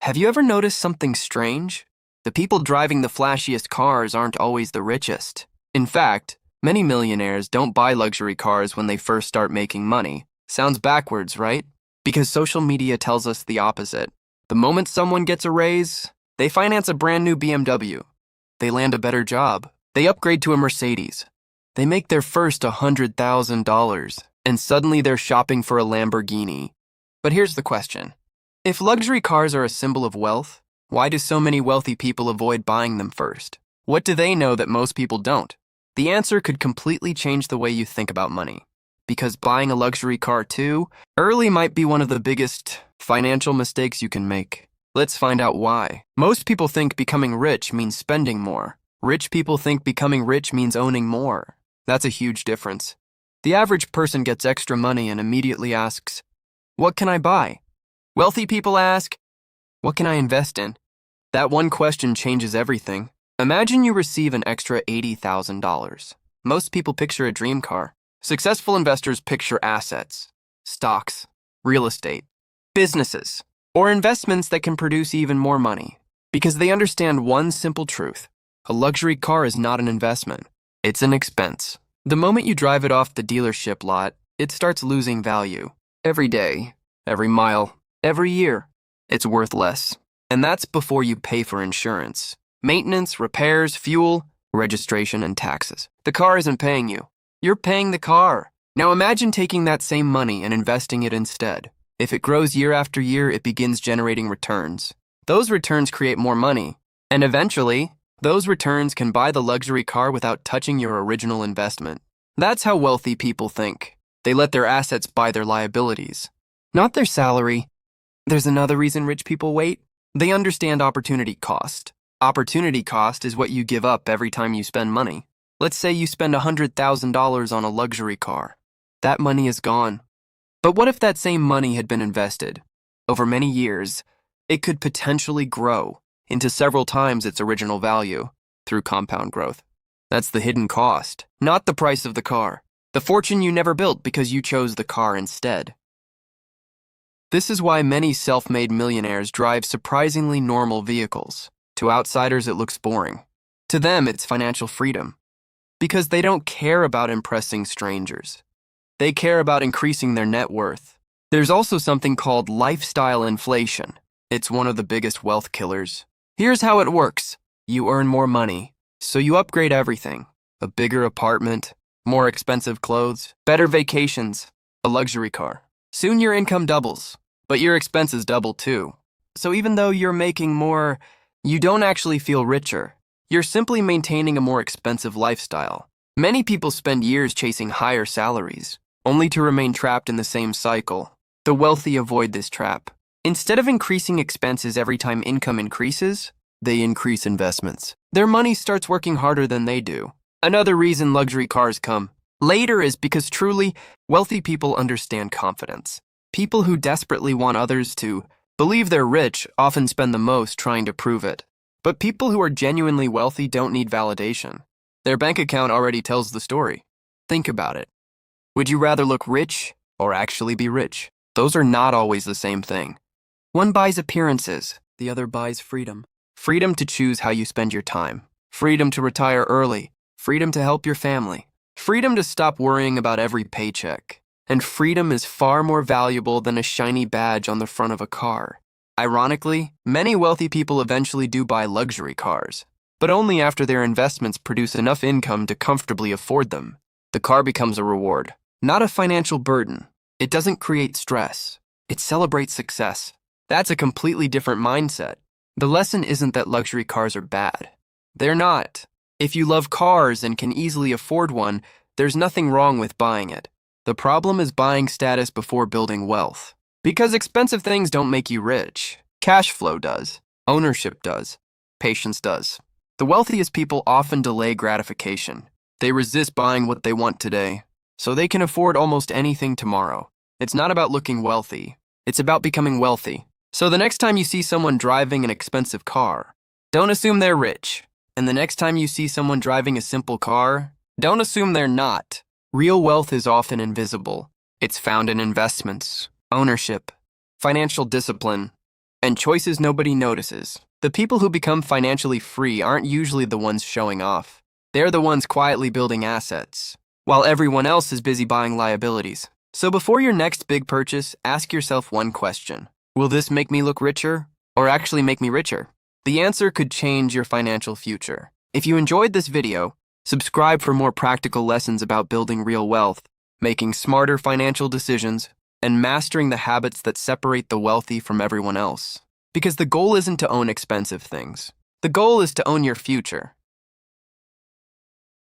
Have you ever noticed something strange? The people driving the flashiest cars aren't always the richest. In fact, many millionaires don't buy luxury cars when they first start making money. Sounds backwards, right? Because social media tells us the opposite. The moment someone gets a raise, they finance a brand new BMW. They land a better job. They upgrade to a Mercedes. They make their first $100,000, and suddenly they're shopping for a Lamborghini. But here's the question. If luxury cars are a symbol of wealth, why do so many wealthy people avoid buying them first? What do they know that most people don't? The answer could completely change the way you think about money. Because buying a luxury car too early might be one of the biggest financial mistakes you can make. Let's find out why. Most people think becoming rich means spending more. Rich people think becoming rich means owning more. That's a huge difference. The average person gets extra money and immediately asks, "What can I buy?" Wealthy people ask, "What can I invest in?" That one question changes everything. Imagine you receive an extra $80,000. Most people picture a dream car. Successful investors picture assets, stocks, real estate, businesses, or investments that can produce even more money. Because they understand one simple truth. A luxury car is not an investment. It's an expense. The moment you drive it off the dealership lot, it starts losing value. Every day, every mile, every year, it's worth less. And that's before you pay for insurance, maintenance, repairs, fuel, registration, and taxes. The car isn't paying you. You're paying the car. Now imagine taking that same money and investing it instead. If it grows year after year, it begins generating returns. Those returns create more money. And eventually, those returns can buy the luxury car without touching your original investment. That's how wealthy people think. They let their assets buy their liabilities, not their salary. There's another reason rich people wait. They understand opportunity cost. Opportunity cost is what you give up every time you spend money. Let's say you spend $100,000 on a luxury car. That money is gone. But what if that same money had been invested? Over many years, it could potentially grow into several times its original value through compound growth. That's the hidden cost, not the price of the car. The fortune you never built because you chose the car instead. This is why many self-made millionaires drive surprisingly normal vehicles. To outsiders, it looks boring. To them, it's financial freedom. Because they don't care about impressing strangers. They care about increasing their net worth. There's also something called lifestyle inflation. It's one of the biggest wealth killers. Here's how it works. You earn more money, so you upgrade everything. A bigger apartment, more expensive clothes, better vacations, a luxury car. Soon your income doubles, but your expenses double too. So even though you're making more, you don't actually feel richer. You're simply maintaining a more expensive lifestyle. Many people spend years chasing higher salaries, only to remain trapped in the same cycle. The wealthy avoid this trap. Instead of increasing expenses every time income increases, they increase investments. Their money starts working harder than they do. Another reason luxury cars come later is because truly wealthy people understand confidence. People who desperately want others to believe they're rich often spend the most trying to prove it. But people who are genuinely wealthy don't need validation. Their bank account already tells the story. Think about it. Would you rather look rich or actually be rich? Those are not always the same thing. One buys appearances, the other buys freedom. Freedom to choose how you spend your time. Freedom to retire early. Freedom to help your family. Freedom to stop worrying about every paycheck. And freedom is far more valuable than a shiny badge on the front of a car. Ironically, many wealthy people eventually do buy luxury cars, but only after their investments produce enough income to comfortably afford them. The car becomes a reward, not a financial burden. It doesn't create stress. It celebrates success. That's a completely different mindset. The lesson isn't that luxury cars are bad. They're not. If you love cars and can easily afford one, there's nothing wrong with buying it. The problem is buying status before building wealth. Because expensive things don't make you rich. Cash flow does. Ownership does. Patience does. The wealthiest people often delay gratification. They resist buying what they want today, so they can afford almost anything tomorrow. It's not about looking wealthy. It's about becoming wealthy. So the next time you see someone driving an expensive car, don't assume they're rich. And the next time you see someone driving a simple car, don't assume they're not. Real wealth is often invisible. It's found in investments, ownership, financial discipline, and choices nobody notices. The people who become financially free aren't usually the ones showing off. They're the ones quietly building assets, while everyone else is busy buying liabilities. So before your next big purchase, ask yourself one question. Will this make me look richer, or actually make me richer? The answer could change your financial future. If you enjoyed this video, subscribe for more practical lessons about building real wealth, making smarter financial decisions, and mastering the habits that separate the wealthy from everyone else. Because the goal isn't to own expensive things. The goal is to own your future.